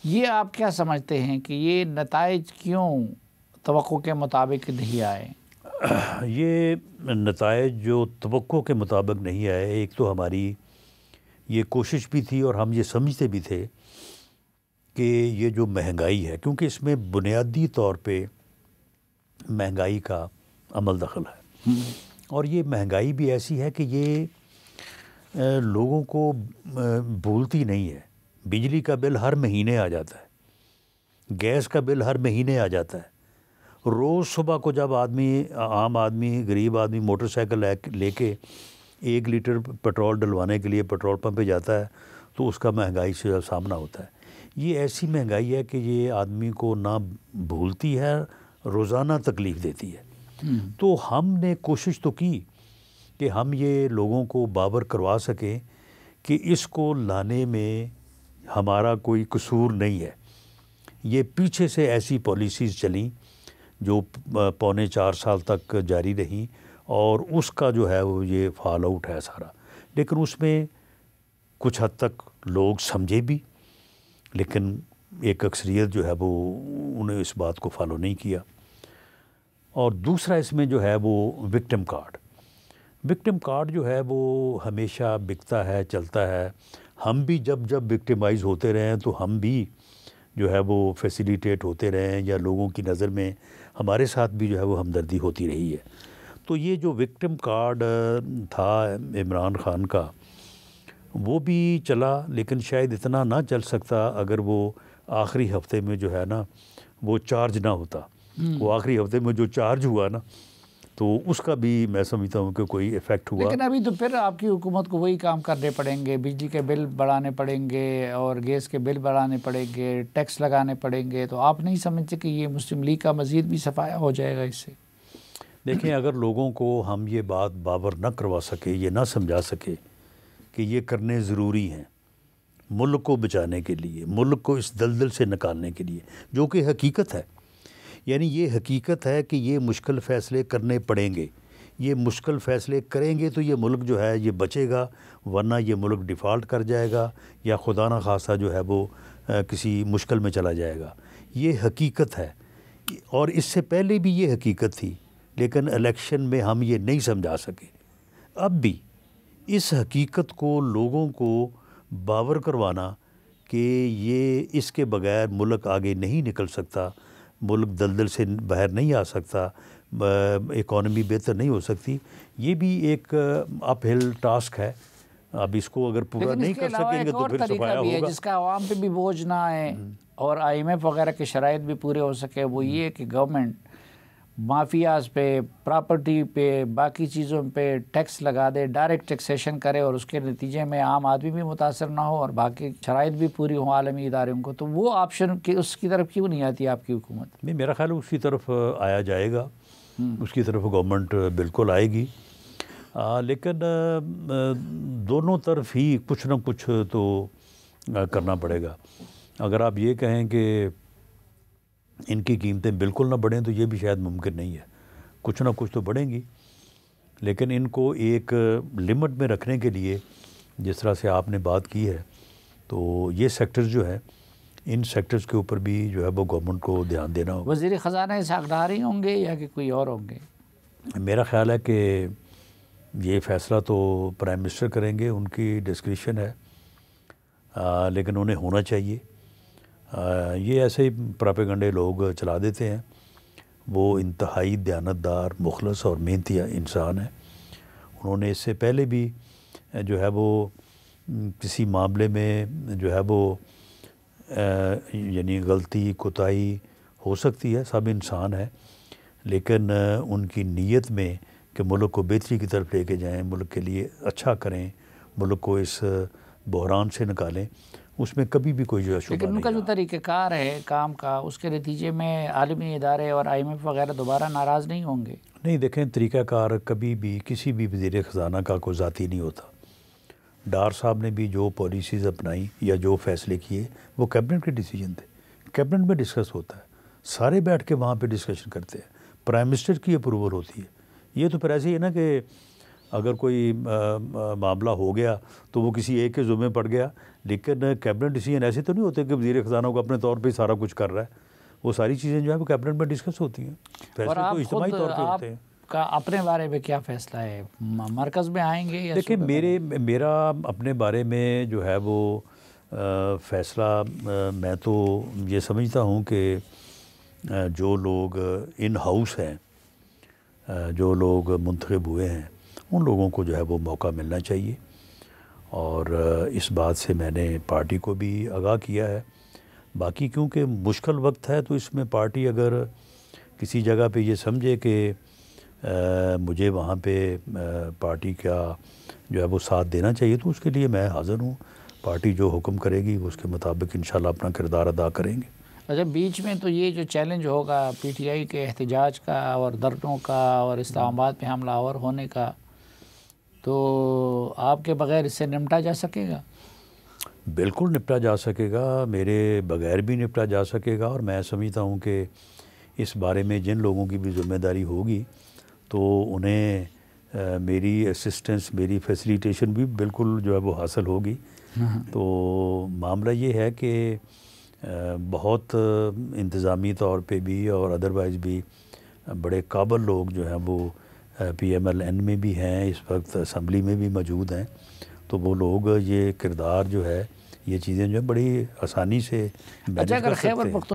یہ آپ کیا سمجھتے ہیں کہ یہ نتائج کیوں توقع کے مطابق نہیں آئے؟ یہ نتائج جو توقع کے مطابق نہیں آئے، ایک تو ہماری یہ کوشش بھی تھی اور ہم یہ سمجھتے بھی تھے کہ یہ جو مہنگائی ہے، کیونکہ اس میں بنیادی طور پہ مہنگائی کا عمل دخل ہے، اور یہ مہنگائی بھی ایسی ہے کہ یہ لوگوں کو بھولتی نہیں ہے۔ بجلی کا بل ہر مہینے آ جاتا ہے، گیس کا بل ہر مہینے آ جاتا ہے۔ روز صبح کو جب عام آدمی غریب آدمی موٹر سائیکل لے کے 1 لیٹر پیٹرول ڈلوانے کے لیے پیٹرول پمپ پہ جاتا ہے تو اس کا مہنگائی سے سامنا ہوتا ہے۔ یہ ایسی مہنگائی ہے کہ یہ آدمی کو نہ بھولتی ہے، روزانہ تکلیف دیتی ہے۔ تو ہم نے کوشش تو کی کہ ہم یہ لوگوں کو باور کروا سکیں کہ اس کو لانے میں ہمارا کوئی قصور نہیں ہے۔ یہ پیچھے سے ایسی پالیسیز چلیں جو 3.25 سال تک جاری رہیں، اور اس کا جو ہے وہ یہ فال آؤٹ ہے سارا۔ لیکن اس میں کچھ حد تک لوگ سمجھے بھی، لیکن ایک اکثریت جو ہے وہ انہیں اس بات کو فالو نہیں کیا۔ اور دوسرا اس میں جو ہے وہ وکٹم کارڈ جو ہے وہ ہمیشہ بکتا ہے، چلتا ہے۔ ہم بھی جب وکٹمائز ہوتے رہے ہیں تو ہم بھی جو ہے وہ فیسیلیٹیٹ ہوتے رہے ہیں، یا لوگوں کی نظر میں ہمارے ساتھ بھی جو ہے وہ ہمدردی ہوتی رہی ہے۔ تو یہ جو وکٹم کارڈ تھا عمران خان کا، وہ بھی چلا، لیکن شاید اتنا نہ چل سکتا اگر وہ آخری ہفتے میں جو ہے نا وہ چارج نہ ہوتا۔ وہ آخری ہفتے میں جو چارج ہوا نا، تو اس کا بھی میں سمجھتا ہوں کہ کوئی ایفیکٹ ہوا۔ لیکن ابھی تو پھر آپ کی حکومت کو وہی کام کرنے پڑیں گے، بجلی کے بل بڑھانے پڑیں گے اور گیس کے بل بڑھانے پڑیں گے، ٹیکس لگانے پڑیں گے۔ تو آپ نہیں سمجھتے کہ یہ مسلم لیگ کا مزید بھی صفایا ہو جائے گا اس سے؟ دیکھیں، اگر لوگوں کو ہم یہ بات باور نہ کروا سکے، یہ نہ سمجھا سکے کہ یہ کرنے ضروری ہیں ملک کو بچانے کے لیے، ملک کو اس دلدل سے نکالنے کے لیے، جو کہ حقیقت ہے، یعنی یہ حقیقت ہے کہ یہ مشکل فیصلے کرنے پڑیں گے۔ یہ مشکل فیصلے کریں گے تو یہ ملک جو ہے یہ بچے گا، ورنہ یہ ملک ڈیفالٹ کر جائے گا، یا خدا نہ خواستہ جو ہے وہ کسی مشکل میں چلا جائے گا۔ یہ حقیقت ہے، اور اس سے پہلے بھی یہ حقیقت تھی، لیکن الیکشن میں ہم یہ نہیں سمجھا سکے۔ اب بھی اس حقیقت کو لوگوں کو باور کروانا کہ یہ اس کے بغیر ملک آگے نہیں نکل سکتا، ملک دلدل سے باہر نہیں آ سکتا، اکانومی بہتر نہیں ہو سکتی، یہ بھی ایک اپ ہل ٹاسک ہے۔ اب اس کو اگر پورا نہیں کر سکیں گے تو پھر صفایا ہوگا۔ جس کا عوام پہ بھی بوجھ نہ آئے اور IMF وغیرہ کے شرائط بھی پورے ہو سکے، وہ یہ کہ گورنمنٹ مافیاز پہ، پراپرٹی پہ، باقی چیزوں پہ ٹیکس لگا دے، ڈائریکٹ ٹیکسیشن کرے، اور اس کے نتیجے میں عام آدمی بھی متاثر نہ ہو اور باقی شرائط بھی پوری ہوں عالمی اداروں کو۔ تو وہ آپشن اس کی طرف کیوں نہیں آتی آپ کی حکومت؟ نہیں، میرا خیال ہے اس کی طرف آیا جائے گا، اس کی طرف گورنمنٹ بالکل آئے گی، لیکن دونوں طرف ہی کچھ نہ کچھ تو کرنا پڑے گا۔ اگر آپ یہ کہیں کہ ان کی قیمتیں بالکل نہ بڑھیں تو یہ بھی شاید ممکن نہیں ہے، کچھ نہ کچھ تو بڑھیں گی، لیکن ان کو ایک لمٹ میں رکھنے کے لیے جس طرح سے آپ نے بات کی ہے، تو یہ سیکٹرز جو ہے، ان سیکٹرز کے اوپر بھی جو ہے وہ گورنمنٹ کو دھیان دینا ہوگا۔ وزیر خزانہ اسحاق ڈار ہی ہوں گے یا کہ کوئی اور ہوں گے؟ میرا خیال ہے کہ یہ فیصلہ تو پرائم منسٹر کریں گے، ان کی ڈسکریشن ہے، لیکن انہیں ہونا چاہیے۔ یہ ایسے ہی پراپیگنڈے لوگ چلا دیتے ہیں، وہ انتہائی دیانتدار، مخلص اور محنتی انسان ہیں۔ انہوں نے اس سے پہلے بھی جو ہے وہ کسی معاملے میں جو ہے وہ یعنی غلطی کوتاہی ہو سکتی ہے، سب انسان ہیں، لیکن ان کی نیت میں کہ ملک کو بہتری کی طرف لے کے جائیں، ملک کے لیے اچھا کریں، ملک کو اس بحران سے نکالیں، اس میں کبھی بھی کوئی جو شبہ نہیں۔ لیکن ان کا جو طریقہ کار ہے کام کا، اس کے نتیجے میں عالمی ادارے اور IMF وغیرہ دوبارہ ناراض نہیں ہوں گے؟ نہیں، دیکھیں، طریقہ کار کبھی بھی کسی بھی وزیر خزانہ کا کوئی ذاتی نہیں ہوتا۔ ڈار صاحب نے بھی جو پالیسیز اپنائی یا جو فیصلے کیے وہ کیبنٹ کے ڈیسیجن تھے، کیبنٹ میں ڈسکس ہوتا ہے، سارے بیٹھ کے وہاں پہ ڈسکشن کرتے ہیں، پرائم منسٹر کی اپروول ہوتی ہے۔ یہ تو پھر ایسے ہی ہے نا کہ اگر کوئی معاملہ ہو گیا تو وہ کسی ایک کے ذمہ پڑ گیا، لیکن کیبنٹ ڈیسیژن ایسے تو نہیں ہوتے کہ وزیر خزانہ کو اپنے طور پہ سارا کچھ کر رہا ہے. وہ ساری چیزیں جو ہے وہ کیبنٹ میں ڈسکس ہوتی ہیں، فیصلے تو اجتماعی طور پہ ہوتے ہیں. کا اپنے بارے میں کیا فیصلہ ہے؟ مرکز میں آئیں گے یا دیکھیں میرا اپنے بارے میں جو ہے وہ فیصلہ میں تو یہ سمجھتا ہوں کہ جو لوگ ان ہاؤس ہیں، جو لوگ منتخب ہوئے ہیں، ان لوگوں کو جو ہے وہ موقع ملنا چاہیے. اور اس بات سے میں نے پارٹی کو بھی آگاہ کیا ہے. باقی کیونکہ مشکل وقت ہے تو اس میں پارٹی اگر کسی جگہ پہ یہ سمجھے کہ مجھے وہاں پہ پارٹی کا جو ہے وہ ساتھ دینا چاہیے تو اس کے لیے میں حاضر ہوں. پارٹی جو حکم کرے گی اس کے مطابق انشاءاللہ اپنا کردار ادا کریں گے. اچھا، بیچ میں تو یہ جو چیلنج ہوگا پی ٹی آئی کے احتجاج کا اور دھرنوں کا اور اسلام آباد پہ حملہ آور ہونے کا، تو آپ کے بغیر اس سے نمٹا جا سکے گا؟ بالکل نپٹا جا سکے گا، میرے بغیر بھی نپٹا جا سکے گا. اور میں سمجھتا ہوں کہ اس بارے میں جن لوگوں کی بھی ذمہ داری ہوگی تو انہیں میری اسسٹنس، میری فیسیلیٹیشن بھی بالکل جو ہے وہ حاصل ہوگی. تو معاملہ یہ ہے کہ بہت انتظامی طور پہ بھی اور ادروائز بھی بڑے قابل لوگ جو ہیں وہ پی ایم ایل این میں بھی ہیں، اس وقت اسمبلی میں بھی موجود ہیں. تو وہ لوگ یہ کردار جو ہے، یہ چیزیں جو ہے بڑی آسانی سے مینیج کر سکتے ہیں.